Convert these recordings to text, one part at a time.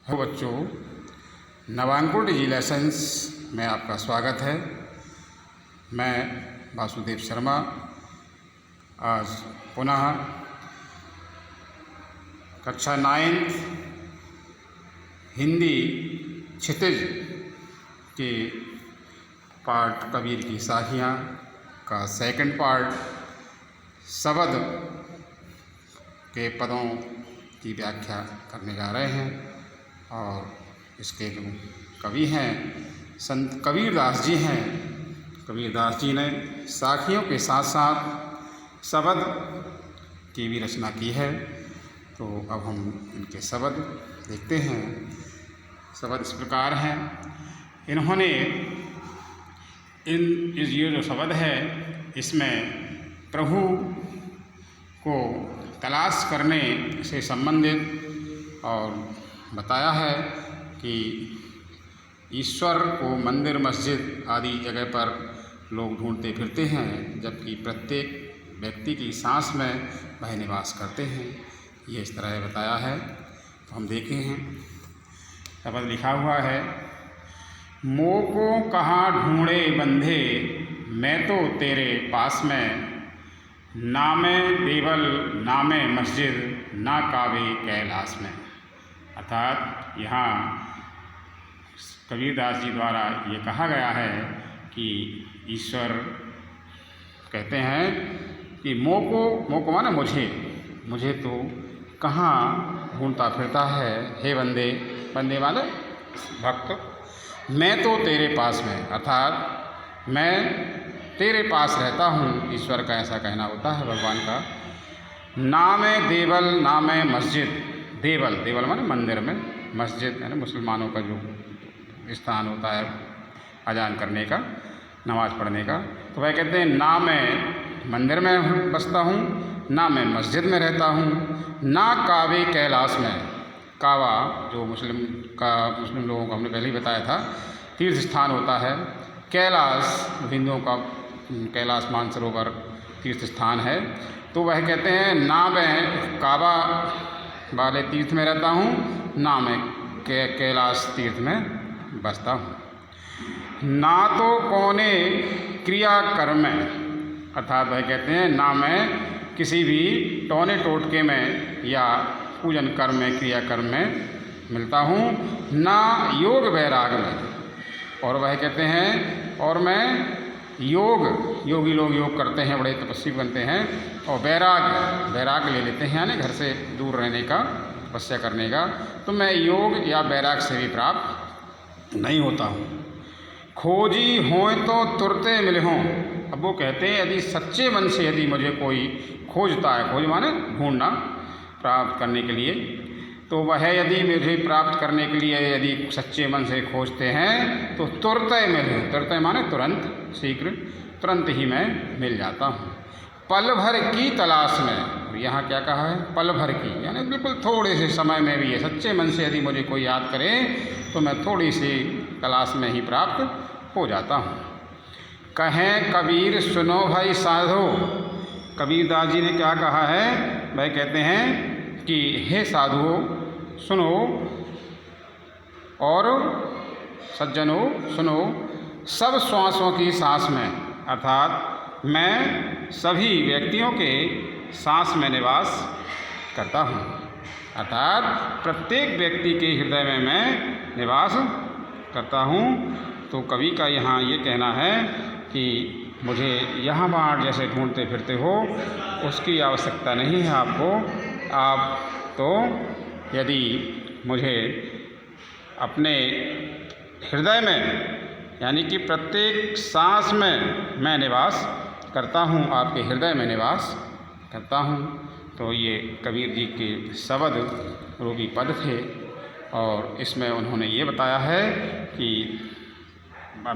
Hello बच्चों, नवांकुर डिजी lessons में आपका स्वागत है। मैं वासुदेव शर्मा आज पुनः कक्षा 9 हिंदी क्षितिज के पार्ट कबीर की साखियाँ का सेकंड पार्ट शब्द के पदों की व्याख्या करने जा रहे हैं। और इसके जो कवि हैं संत कबीरदास जी हैं। कबीरदास जी ने साखियों के साथ साथ शब्द की भी रचना की है। तो अब हम इनके शब्द देखते हैं। शब्द इस प्रकार हैं। इन्होंने ये जो शब्द है इसमें प्रभु को तलाश करने से संबंधित और बताया है कि ईश्वर को मंदिर मस्जिद आदि जगह पर लोग ढूंढते फिरते हैं, जबकि प्रत्येक व्यक्ति की सांस में वह निवास करते हैं। ये इस तरह बताया है। तो हम देखे हैं शब्द लिखा हुआ है। मोह को कहाँ ढूंढे बंधे, मैं तो तेरे पास में, नामे देवल नामे मस्जिद, ना कावे कैलाश में। अर्थात यहाँ कबीरदास जी द्वारा ये कहा गया है कि ईश्वर कहते हैं कि मोह को माने मुझे तो कहाँ ढूंढता फिरता है, हे बंदे, बंदे माने भक्त, मैं तो तेरे पास में, अर्थात मैं तेरे पास रहता हूँ। ईश्वर का ऐसा कहना होता है भगवान का। नामे देवल नामे मस्जिद, देवल माने मंदिर में, मस्जिद यानी मुसलमानों का जो स्थान होता है अजान करने का, नमाज़ पढ़ने का। तो वह कहते हैं ना मैं मंदिर में बसता हूँ, ना मैं मस्जिद में रहता हूँ, ना कावे कैलाश में। कावा जो मुस्लिम लोगों को हमने पहले ही बताया था तीर्थ स्थान होता है। कैलाश हिंदुओं का कैलाश मानसरोवर तीर्थ स्थान है। तो वह कहते हैं ना मैं काबा वाले तीर्थ में रहता हूँ, ना मैं कैलाश तीर्थ में बसता हूँ। ना तो कौने क्रिया कर्म में, अर्थात वह कहते हैं ना मैं किसी भी टोने टोटके में या पूजन कर्म में, क्रिया कर्म में मिलता हूँ, ना योग वैराग में। और वह कहते हैं और मैं योगी लोग योग करते हैं, बड़े तपस्वी बनते हैं, और वैराग ले लेते हैं, यानी घर से दूर रहने का, तपस्या करने का। तो मैं योग या वैराग से भी प्राप्त नहीं होता हूँ। खोजी हों तो तुरते मिले हों। अब वो कहते हैं यदि सच्चे मन से यदि मुझे कोई खोजता है, खोज माने ढूंढना, प्राप्त करने के लिए, तो वह यदि मुझे प्राप्त करने के लिए यदि सच्चे मन से खोजते हैं तो तुरते मिले। तुरते माने तुरंत, शीघ्र, तुरंत ही मैं मिल जाता हूँ। पल भर की तलाश में, यहाँ क्या कहा है, पल भर की, यानी बिल्कुल थोड़े से समय में भी है। सच्चे मन से यदि मुझे कोई याद करे तो मैं थोड़ी सी तलाश में ही प्राप्त हो जाता हूँ। कहें कबीर सुनो भाई साधो। कबीरदास जी ने क्या कहा है, वह कहते हैं कि हे साधुओं सुनो और सज्जनों सुनो, सब श्वासों की सांस में, अर्थात मैं सभी व्यक्तियों के सांस में निवास करता हूँ। अर्थात प्रत्येक व्यक्ति के हृदय में मैं निवास करता हूँ। तो कवि का यहाँ ये कहना है कि मुझे यहाँ वहाँ जैसे ढूंढते फिरते हो उसकी आवश्यकता नहीं है आपको। आप तो यदि मुझे अपने हृदय में, यानी कि प्रत्येक सांस में मैं निवास करता हूँ, आपके हृदय में निवास करता हूँ। तो ये कबीर जी के शब्द रूपी पद थे। और इसमें उन्होंने ये बताया है कि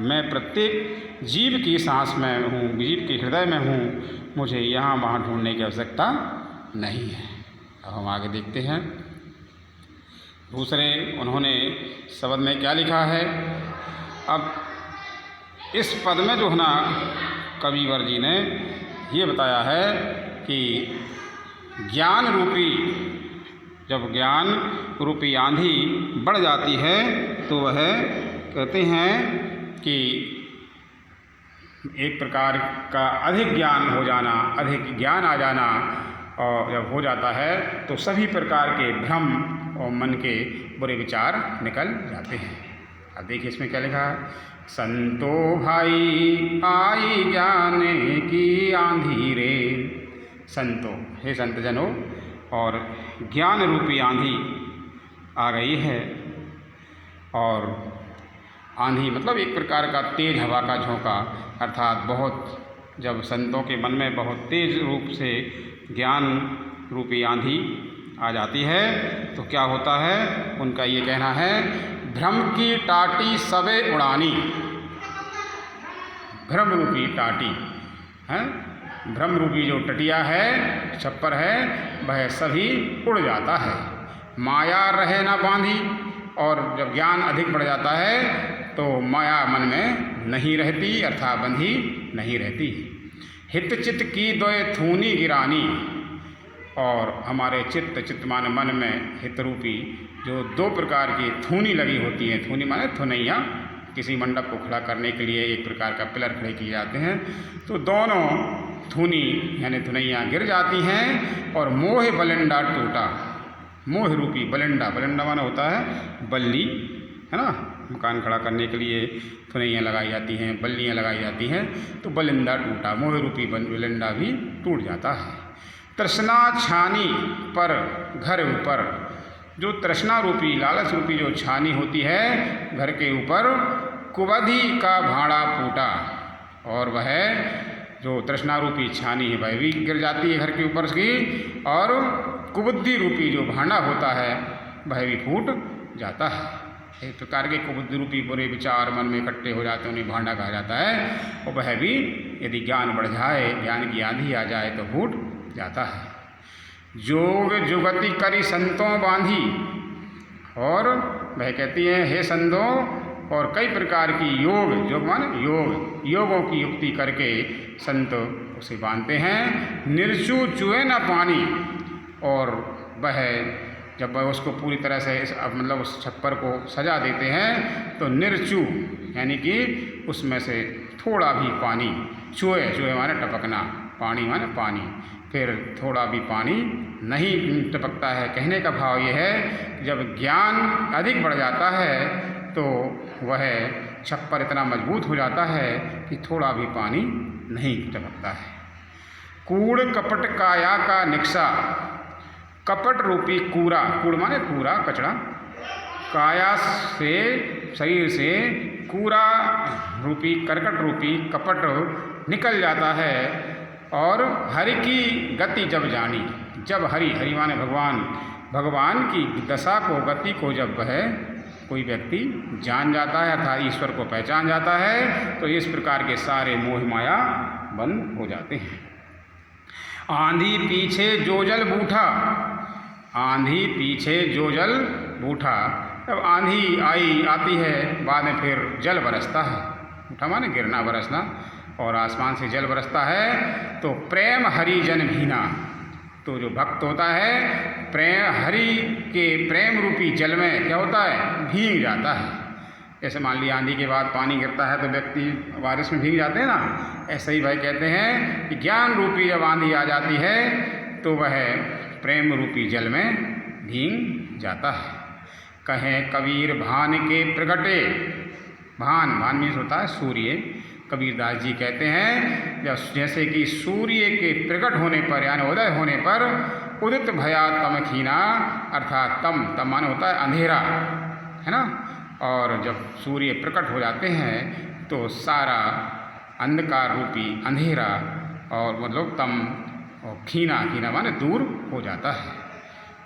मैं प्रत्येक जीव की सांस में हूँ, जीव के हृदय में हूँ, मुझे यहाँ वहाँ ढूंढने की आवश्यकता नहीं है। अब हम आगे देखते हैं। दूसरे उन्होंने शब्द में क्या लिखा है। अब इस पद में जो है ना कविवर जी ने ये बताया है कि ज्ञान रूपी जब ज्ञान रूपी आंधी बढ़ जाती है तो वह कहते हैं कि एक प्रकार का अधिक ज्ञान हो जाना, अधिक ज्ञान आ जाना, और जब हो जाता है तो सभी प्रकार के भ्रम और मन के बुरे विचार निकल जाते हैं। अब देखिए इसमें क्या लिखा है, संतो भाई आई ज्ञान की आंधी रे। संतो, हे संत जनों, और ज्ञान रूपी आंधी आ गई है। और आंधी मतलब एक प्रकार का तेज हवा का झोंका, अर्थात बहुत, जब संतों के मन में बहुत तेज रूप से ज्ञान रूपी आंधी आ जाती है तो क्या होता है, उनका ये कहना है, भ्रम की टाटी सबे उड़ानी। भ्रम रूपी टाटी है, भ्रम रूपी जो टटिया है, छप्पर है, वह सभी उड़ जाता है। माया रहे ना बांधी, और जब ज्ञान अधिक बढ़ जाता है तो माया मन में नहीं रहती, अर्थात बंधी नहीं रहती। हित चित्त की दोय थूनी गिरानी, और हमारे चित्त माने मन में हित रूपी जो दो प्रकार की थूनी लगी होती है, थूनी माने थुनैया, किसी मंडप को खड़ा करने के लिए एक प्रकार का पिलर खड़े किए जाते हैं, तो दोनों थूनी यानी थुनैया गिर जाती हैं और मोह बलिंडा टूटा। मोह रूपी बलिंडा, बलिंडा माना होता है बल्ली, है ना, मकान खड़ा करने के लिए थुनैया लगाई जाती हैं, बल्लियाँ लगाई जाती हैं, तो बलिंदा टूटा, मोह रूपी बलिंडा भी टूट जाता है। तृष्णा छानी पर घर ऊपर, जो तृष्णा रूपी लालच रूपी जो छानी होती है घर के ऊपर, कुबधि का भाड़ा फूटा, और वह जो तृष्णा रूपी छानी है वह भी गिर जाती है घर के ऊपर की, और कुबुद्धि रूपी जो भांडा होता है वह भी फूट जाता है। एक प्रकार के कुबुद्धि रूपी बुरे विचार मन में इकट्ठे हो जाते हैं, उन्हें भांडा कहा जाता है, और वह भी यदि ज्ञान बढ़ जाए, ज्ञान की आंधी आ जाए तो फूट जाता है। जोग जुगति करी संतों बांधी, और वह कहती है, हे संतों, और कई प्रकार की योग, योग माने योग, योगों की युक्ति करके संत उसे बांधते हैं। निर्चू चुए न पानी, और वह जब वह उसको पूरी तरह से मतलब उस छप्पर को सजा देते हैं तो निर्चू यानी कि उसमें से थोड़ा भी पानी, चुए, चुए माने टपकना, पानी माने पानी, फिर थोड़ा भी पानी नहीं टपकता है। कहने का भाव यह है, जब ज्ञान अधिक बढ़ जाता है तो वह छप्पर इतना मजबूत हो जाता है कि थोड़ा भी पानी नहीं टपकता है। कूड़ कपट काया का निक्सा, कपट रूपी कूड़ा, कूड़ माने कूड़ा, कचरा, काया से, शरीर से कूड़ा रूपी, करकट रूपी कपट निकल जाता है। और हरि की गति जब जानी, जब हरि, हरि माने भगवान, भगवान की दशा को, गति को जब वह कोई व्यक्ति जान जाता है, अर्थात ईश्वर को पहचान जाता है, तो इस प्रकार के सारे मोह माया बंद हो जाते हैं। आंधी पीछे जो जल बूठा, आंधी पीछे जो जल बूठा, जब आंधी आती है बाद में फिर जल बरसता है, बूठा माने गिरना, बरसना, और आसमान से जल बरसता है, तो प्रेम हरि जन भीना, तो जो भक्त होता है प्रेम, हरि के प्रेम रूपी जल में क्या होता है, भीग जाता है। जैसे मान लिया आंधी के बाद पानी गिरता है तो व्यक्ति बारिश में भीग जाते हैं ना, ऐसे ही भाई कहते हैं कि ज्ञान रूपी जब आंधी आ जाती है तो वह प्रेम रूपी जल में भीग जाता है। कहें कबीर भान के प्रगटे, भान, भान मीन्स होता है सूर्य, कबीरदास जी कहते हैं जब जैसे कि सूर्य के प्रकट होने पर यानी उदय होने पर, उदित भया तम खीना, अर्थात तम, तम माने होता है अंधेरा, है ना, और जब सूर्य प्रकट हो जाते हैं तो सारा अंधकार रूपी अंधेरा और मतलब तम और खीना, खीना माने दूर हो जाता है।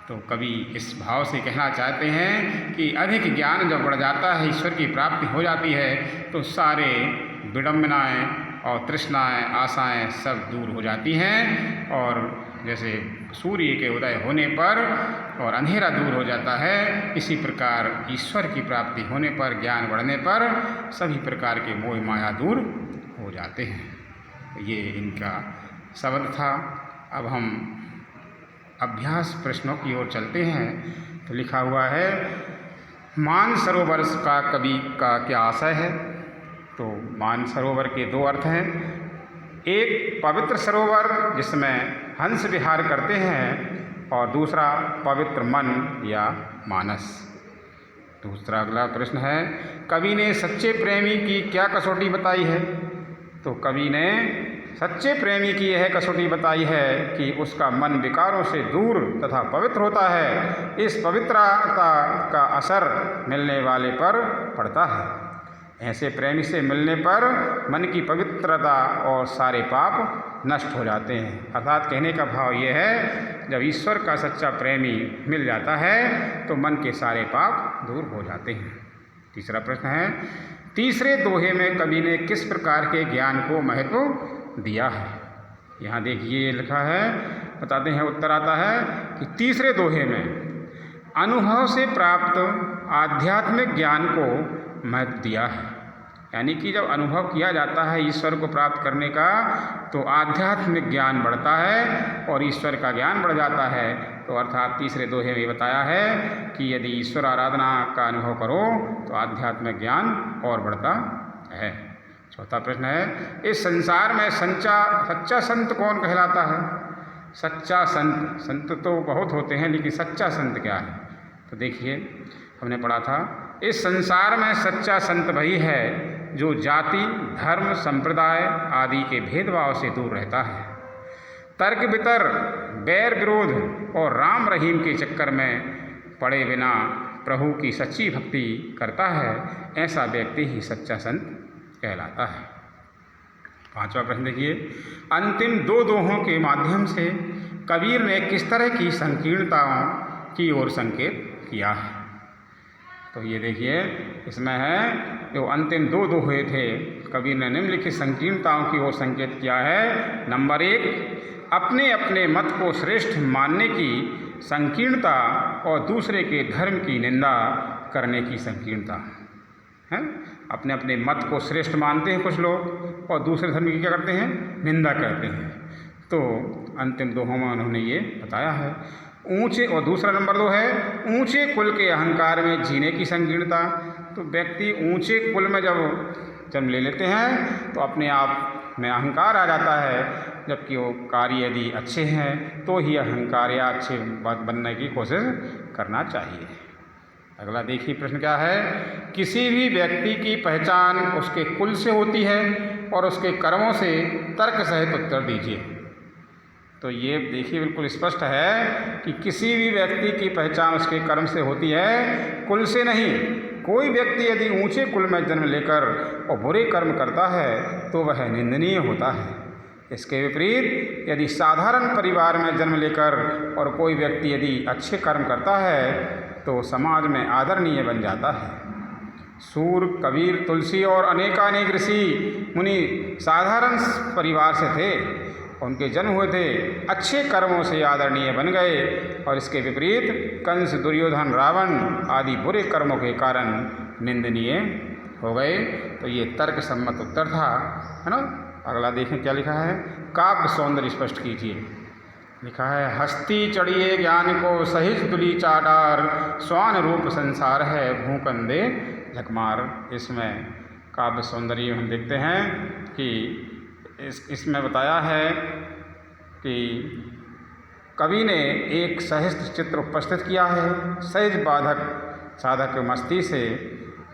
तो कवि इस भाव से कहना चाहते हैं कि अधिक ज्ञान जब बढ़ जाता है, ईश्वर की प्राप्ति हो जाती है, तो सारे विडम्बनाएँ और तृष्णाएँ, आशाएँ सब दूर हो जाती हैं। और जैसे सूर्य के उदय होने पर और अंधेरा दूर हो जाता है, इसी प्रकार ईश्वर की प्राप्ति होने पर, ज्ञान बढ़ने पर सभी प्रकार के मोह माया दूर हो जाते हैं। ये इनका शब्द था। अब हम अभ्यास प्रश्नों की ओर चलते हैं। तो लिखा हुआ है, मानसरोवर का कवि का क्या आशय है? तो मानसरोवर के दो अर्थ हैं। एक पवित्र सरोवर जिसमें हंस विहार करते हैं, और दूसरा पवित्र मन या मानस। दूसरा अगला प्रश्न है, कवि ने सच्चे प्रेमी की क्या कसौटी बताई है? तो कवि ने सच्चे प्रेमी की यह कसौटी बताई है कि उसका मन विकारों से दूर तथा पवित्र होता है। इस पवित्रता का असर मिलने वाले पर पड़ता है। ऐसे प्रेमी से मिलने पर मन की पवित्रता और सारे पाप नष्ट हो जाते हैं। अर्थात कहने का भाव ये है, जब ईश्वर का सच्चा प्रेमी मिल जाता है तो मन के सारे पाप दूर हो जाते हैं। तीसरा प्रश्न है, तीसरे दोहे में कवि ने किस प्रकार के ज्ञान को महत्व दिया है? यहाँ देखिए लिखा है, बताते हैं, उत्तर आता है कि तीसरे दोहे में अनुभव से प्राप्त आध्यात्मिक ज्ञान को महत्व दिया है। यानी कि जब अनुभव किया जाता है ईश्वर को प्राप्त करने का, तो आध्यात्मिक ज्ञान बढ़ता है और ईश्वर का ज्ञान बढ़ जाता है। तो अर्थात तीसरे दोहे में बताया है कि यदि ईश्वर आराधना का अनुभव करो तो आध्यात्मिक ज्ञान और बढ़ता है। चौथा प्रश्न है, इस संसार में सच्चा संत कौन कहलाता है? सच्चा संत तो बहुत होते हैं, लेकिन सच्चा संत क्या है? तो देखिए, हमने पढ़ा था, इस संसार में सच्चा संत वही है जो जाति, धर्म, संप्रदाय आदि के भेदभाव से दूर रहता है, तर्क वितर, बैर विरोध और राम रहीम के चक्कर में पड़े बिना प्रभु की सच्ची भक्ति करता है। ऐसा व्यक्ति ही सच्चा संत कहलाता है। पांचवा प्रश्न देखिए, अंतिम दो दोहों के माध्यम से कबीर ने किस तरह की संकीर्णताओं की ओर संकेत किया है? तो ये देखिए, इसमें है, जो अंतिम दो दोहे थे, कबीर ने निम्नलिखित संकीर्णताओं की ओर संकेत किया है। नंबर 1, अपने अपने मत को श्रेष्ठ मानने की संकीर्णता और दूसरे के धर्म की निंदा करने की संकीर्णता है। अपने अपने मत को श्रेष्ठ मानते हैं कुछ लोग, और दूसरे धर्म की क्या करते हैं? निंदा करते हैं। तो अंतिम दोहों में उन्होंने ये बताया है। ऊंचे, और दूसरा नंबर 2 है, ऊंचे कुल के अहंकार में जीने की संकीर्णता। तो व्यक्ति ऊंचे कुल में जब जन्म ले लेते हैं तो अपने आप में अहंकार आ जाता है, जबकि वो कार्य यदि अच्छे हैं तो ही अहंकार या अच्छे बनने की कोशिश करना चाहिए। अगला देखिए प्रश्न क्या है, किसी भी व्यक्ति की पहचान उसके कुल से होती है और उसके कर्मों से तर्क सहित उत्तर दीजिए। तो ये देखिए बिल्कुल स्पष्ट है कि किसी भी व्यक्ति की पहचान उसके कर्म से होती है, कुल से नहीं। कोई व्यक्ति यदि ऊंचे कुल में जन्म लेकर और बुरे कर्म करता है तो वह निंदनीय होता है। इसके विपरीत यदि साधारण परिवार में जन्म लेकर और कोई व्यक्ति यदि अच्छे कर्म करता है तो समाज में आदरणीय बन जाता है। सूर, कबीर, तुलसी और अनेकानेक ऋषि मुनि साधारण परिवार से थे, उनके जन्म हुए थे, अच्छे कर्मों से आदरणीय बन गए, और इसके विपरीत कंस, दुर्योधन, रावण आदि बुरे कर्मों के कारण निंदनीय हो गए। तो ये तर्क सम्मत उत्तर था, है ना। अगला देखें क्या लिखा है, काव्य सौंदर्य स्पष्ट कीजिए। लिखा है, हस्ती चढ़िए ज्ञान को सहित दुली चाडार, स्वान रूप संसार है भूकंदे झकमार। इसमें काव्य सौंदर्य हम देखते हैं कि इसमें बताया है कि कवि ने एक सहस्त्र चित्र उपस्थित किया है, सहज बाधक साधक मस्ती से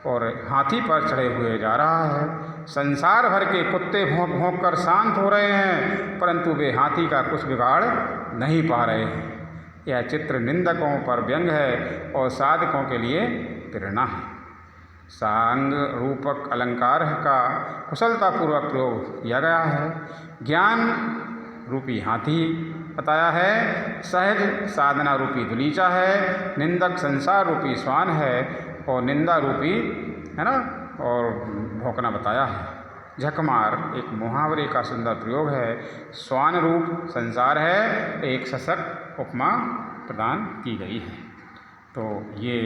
और हाथी पर चढ़े हुए जा रहा है। संसार भर के कुत्ते भौंक भौंक कर शांत हो रहे हैं, परंतु वे हाथी का कुछ बिगाड़ नहीं पा रहे हैं। यह चित्र निंदकों पर व्यंग है और साधकों के लिए प्रेरणा है। सांग रूपक अलंकार का कुशलतापूर्वक प्रयोग किया गया है। ज्ञान रूपी हाथी बताया है, सहज साधना रूपी दुलीचा है, निंदक संसार रूपी स्वान है और निंदा रूपी, है ना, और भौंकना बताया है। झकमार एक मुहावरे का सुंदर प्रयोग है। स्वान रूप संसार है, एक सशक्त उपमा प्रदान की गई है। तो ये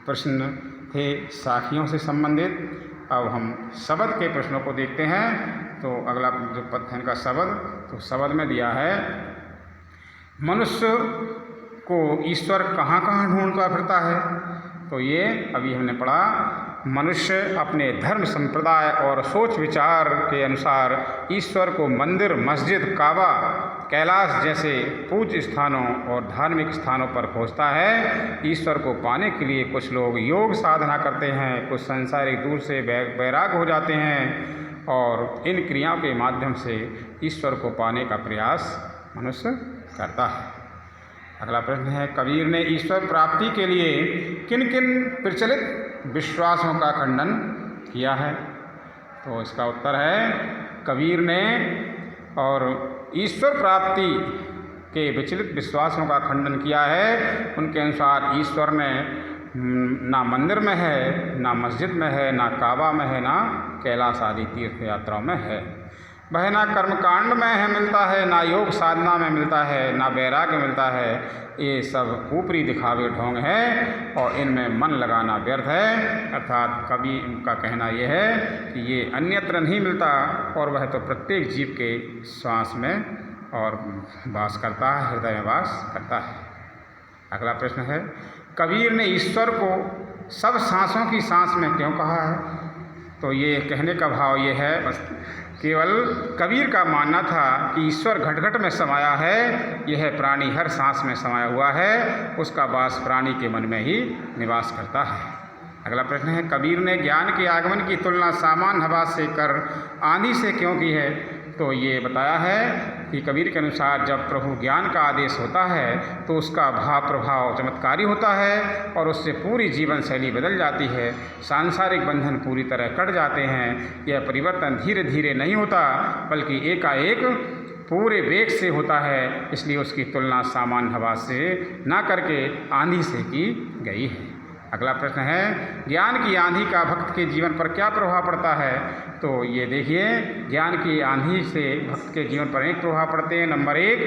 प्रश्न थे साखियों से संबंधित। अब हम शब्द के प्रश्नों को देखते हैं। तो अगला जो पद है इनका शब्द, तो शब्द में दिया है मनुष्य को ईश्वर कहाँ कहाँ ढूंढता फिरता है? तो ये अभी हमने पढ़ा, मनुष्य अपने धर्म संप्रदाय और सोच विचार के अनुसार ईश्वर को मंदिर, मस्जिद, काबा, कैलाश जैसे पूज्य स्थानों और धार्मिक स्थानों पर खोजता है। ईश्वर को पाने के लिए कुछ लोग योग साधना करते हैं, कुछ सांसारिक दूर से वैराग हो जाते हैं और इन क्रियाओं के माध्यम से ईश्वर को पाने का प्रयास मनुष्य करता है। अगला प्रश्न है, कबीर ने ईश्वर प्राप्ति के लिए किन किन प्रचलित विश्वासों का खंडन किया है? तो इसका उत्तर है, कबीर ने और ईश्वर प्राप्ति के विचलित विश्वासों का खंडन किया है। उनके अनुसार ईश्वर ने ना मंदिर में है, ना मस्जिद में है, ना काबा में है, ना कैलाश आदि तीर्थ यात्राओं में है। वह ना कर्मकांड में है मिलता है, ना योग साधना में मिलता है, ना वैराग्य मिलता है। ये सब ऊपरी दिखावे ढोंग है और इनमें मन लगाना व्यर्थ है। अर्थात कवि का कहना यह है कि ये अन्यत्र नहीं मिलता और वह तो प्रत्येक जीव के श्वास में और वास करता है, हृदय में वास करता है। अगला प्रश्न है, कबीर ने ईश्वर को सब सांसों की सांस में क्यों कहा है? तो ये कहने का भाव ये है, बस केवल कबीर का मानना था कि ईश्वर घट घट में समाया है, यह प्राणी हर सांस में समाया हुआ है, उसका वास प्राणी के मन में ही निवास करता है। अगला प्रश्न है, कबीर ने ज्ञान के आगमन की तुलना सामान्य हवा से कर आंधी से क्यों की है? तो ये बताया है कि कबीर के अनुसार जब प्रभु ज्ञान का आदेश होता है तो उसका भाव प्रभाव चमत्कारी होता है और उससे पूरी जीवन शैली बदल जाती है, सांसारिक बंधन पूरी तरह कट जाते हैं। यह परिवर्तन धीरे धीरे नहीं होता बल्कि एकाएक पूरे वेग से होता है, इसलिए उसकी तुलना सामान्य हवा से ना करके आंधी से की गई है। अगला प्रश्न है, ज्ञान की आंधी का भक्त के जीवन पर क्या प्रभाव पड़ता है? तो ये देखिए, ज्ञान की आंधी से भक्त के जीवन पर अनेक प्रभाव पड़ते हैं। नंबर 1,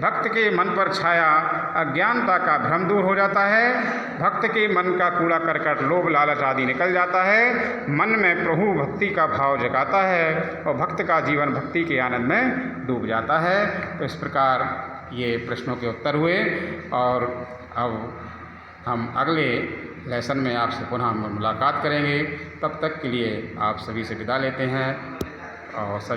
भक्त के मन पर छाया अज्ञानता का भ्रम दूर हो जाता है। भक्त के मन का कूड़ा करकट, लोभ, लालच आदि निकल जाता है। मन में प्रभु भक्ति का भाव जगाता है और भक्त का जीवन भक्ति के आनंद में डूब जाता है। तो इस प्रकार ये प्रश्नों के उत्तर हुए और अब हम अगले लेसन में आपसे पुनः मुलाकात करेंगे। तब तक के लिए आप सभी से विदा लेते हैं और